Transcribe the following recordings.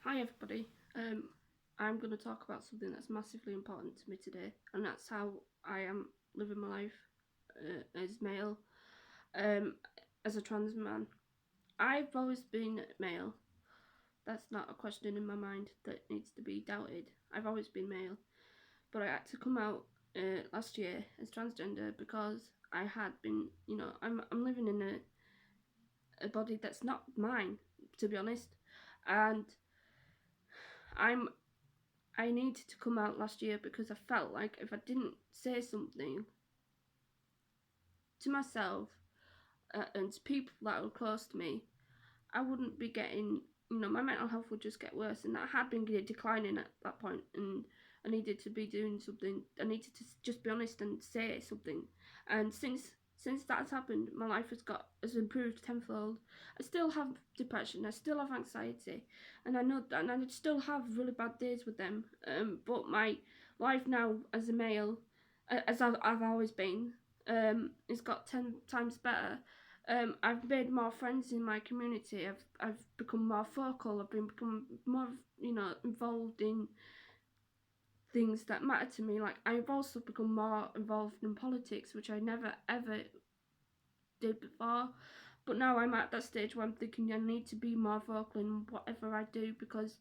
Hi everybody. I'm going to talk about something that's massively important to me today, and that's how I am living my life as male, um, as a trans man. I've always been male. That's not a question in my mind that needs to be doubted. I've always been male, but I had to come out last year as transgender because I had been, I'm living in a body that's not mine, to be honest, and I'm I needed to come out last year because I felt like if I didn't say something to myself and to people that were close to me, I wouldn't be getting, my mental health would just get worse. And that had been declining at that point, and I needed to be doing something. I needed to just be honest and say something. And since that's happened, my life has improved tenfold. I still have depression. I still have anxiety, and I know that, and I still have really bad days with them. But my life now as a male, as I've always been, has got 10 times better. I've made more friends in my community. I've become more vocal. I've become more involved in things that matter to me. Like I've also become more involved in politics, which I never ever did before. But now I'm at that stage where I'm thinking I need to be more vocal in whatever I do because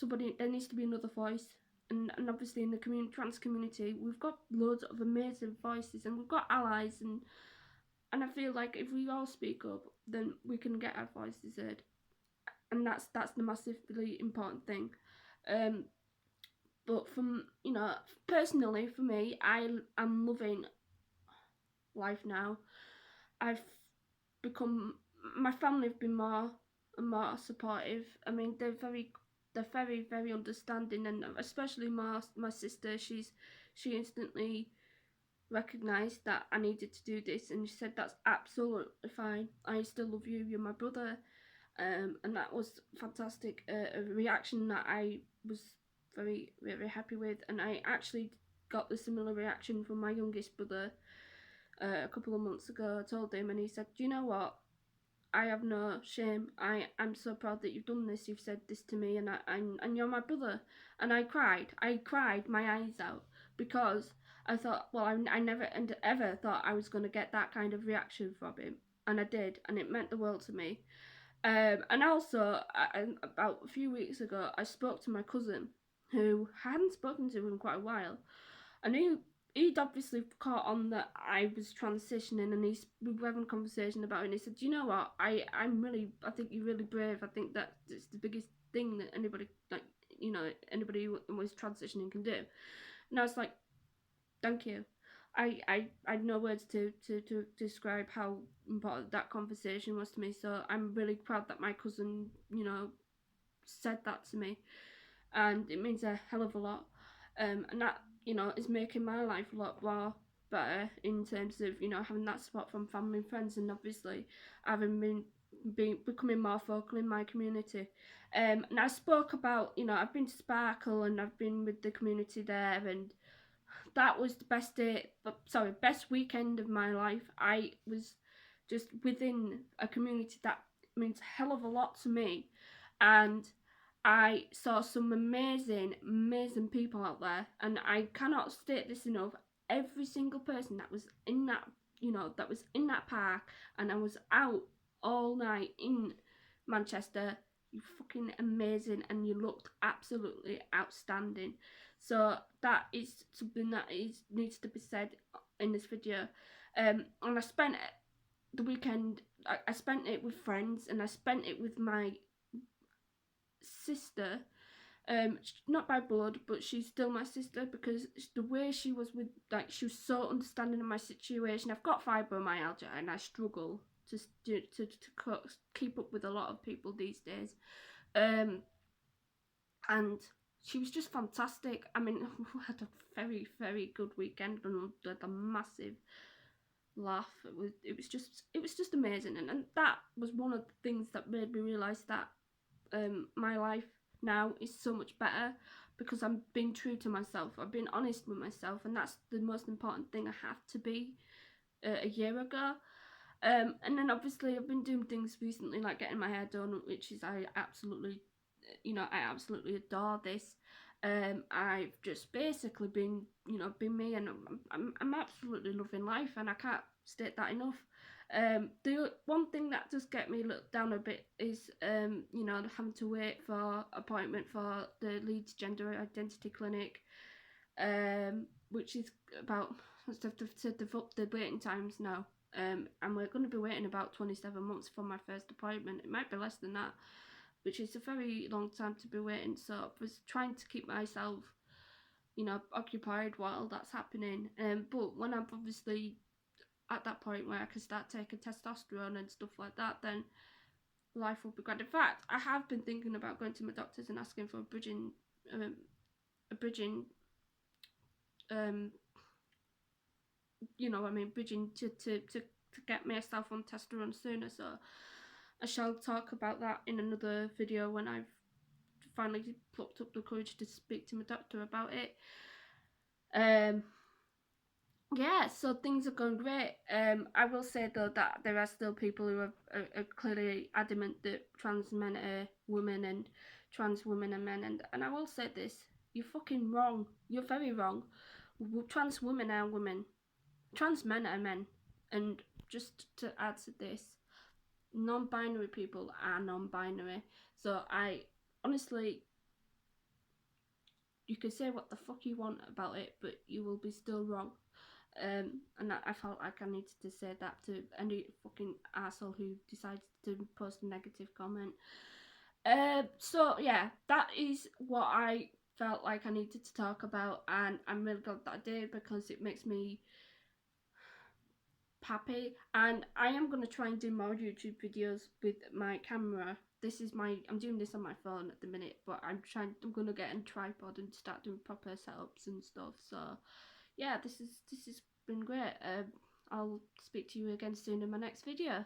there needs to be another voice. And obviously in the trans community, we've got loads of amazing voices and we've got allies, and I feel like if we all speak up, then we can get our voices heard, and that's the massively important thing. Um, but from personally for me, I am loving life now. I've become my family have been more and more supportive. I mean, they're very understanding, and especially my sister. She instantly recognised that I needed to do this, and she said that's absolutely fine. I still love you. You're my brother. And that was fantastic. A reaction that I was very, very happy with, and I actually got the similar reaction from my youngest brother a couple of months ago. I told him, and he said, "Do you know what? I have no shame. I'm so proud that you've done this. You've said this to me, and you're my brother." And I cried. I cried my eyes out because I thought, well, I never and ever thought I was going to get that kind of reaction from him, and I did, and it meant the world to me. And also, about a few weeks ago, I spoke to my cousin, who I hadn't spoken to in quite a while, and he'd obviously caught on that I was transitioning, and we were having a conversation about it. And he said, "You know what? I think you're really brave. I think that it's the biggest thing that anybody who was transitioning can do." And I was like, "Thank you." I had no words to describe how important that conversation was to me. So I'm really proud that my cousin, said that to me, and it means a hell of a lot. And that is making my life a lot more better in terms of having that support from family and friends, and obviously having becoming more vocal in my community. And I spoke about I've been to Sparkle and I've been with the community there, and that was the best weekend of my life. I was just within a community that means a hell of a lot to me, and I saw some amazing, amazing people out there, and I cannot state this enough. Every single person that was in that park, and I was out all night in Manchester. You fucking amazing, and you looked absolutely outstanding. So that is something that needs to be said in this video. And I spent the weekend. I spent it with friends, and I spent it with my sister. Not by blood, but she's still my sister because the way she was she was so understanding of my situation. I've got fibromyalgia, and I struggle to keep up with a lot of people these days. And she was just fantastic. I mean, we had a very, very good weekend and had a massive laugh. It was just amazing, and that was one of the things that made me realise that my life now is so much better because I'm being true to myself. I've been honest with myself, and that's the most important thing I have to be. A year ago, and then obviously I've been doing things recently like getting my hair done, which is I absolutely you know, I absolutely adore this. I've just basically been, you know, been me, and I'm absolutely loving life, and I can't state that enough. The one thing that does get me looked down a bit is, you know, having to wait for appointment for the Leeds Gender Identity Clinic, which is about, they've said they've upped the waiting times now. And we're going to be waiting about 27 months for my first appointment. It might be less than that, which is a very long time to be waiting. So I was trying to keep myself, you know, occupied while that's happening. But when I'm obviously at that point where I can start taking testosterone and stuff like that, then life will be grand. In fact, I have been thinking about going to my doctors and asking for a bridging, um, you know, I mean, bridging to get myself on testosterone sooner. So I shall talk about that in another video when I've finally plucked up the courage to speak to my doctor about it. Yeah, so things are going great. I will say though that there are still people who are clearly adamant that trans men are women and trans women are men, and I will say this: you're fucking wrong. You're very wrong. Trans women are women. Trans men are men. And just to add to this, non-binary people are non-binary. So I honestly, you can say what the fuck you want about it, but you will be still wrong. And I felt like I needed to say that to any fucking asshole who decides to post a negative comment. So yeah, that is what I felt like I needed to talk about, and I'm really glad that I did because it makes me happy. And I am gonna try and do more YouTube videos with my camera. I'm doing this on my phone at the minute, but I'm gonna get a tripod and start doing proper setups and stuff. So yeah, this has been great. I'll speak to you again soon in my next video.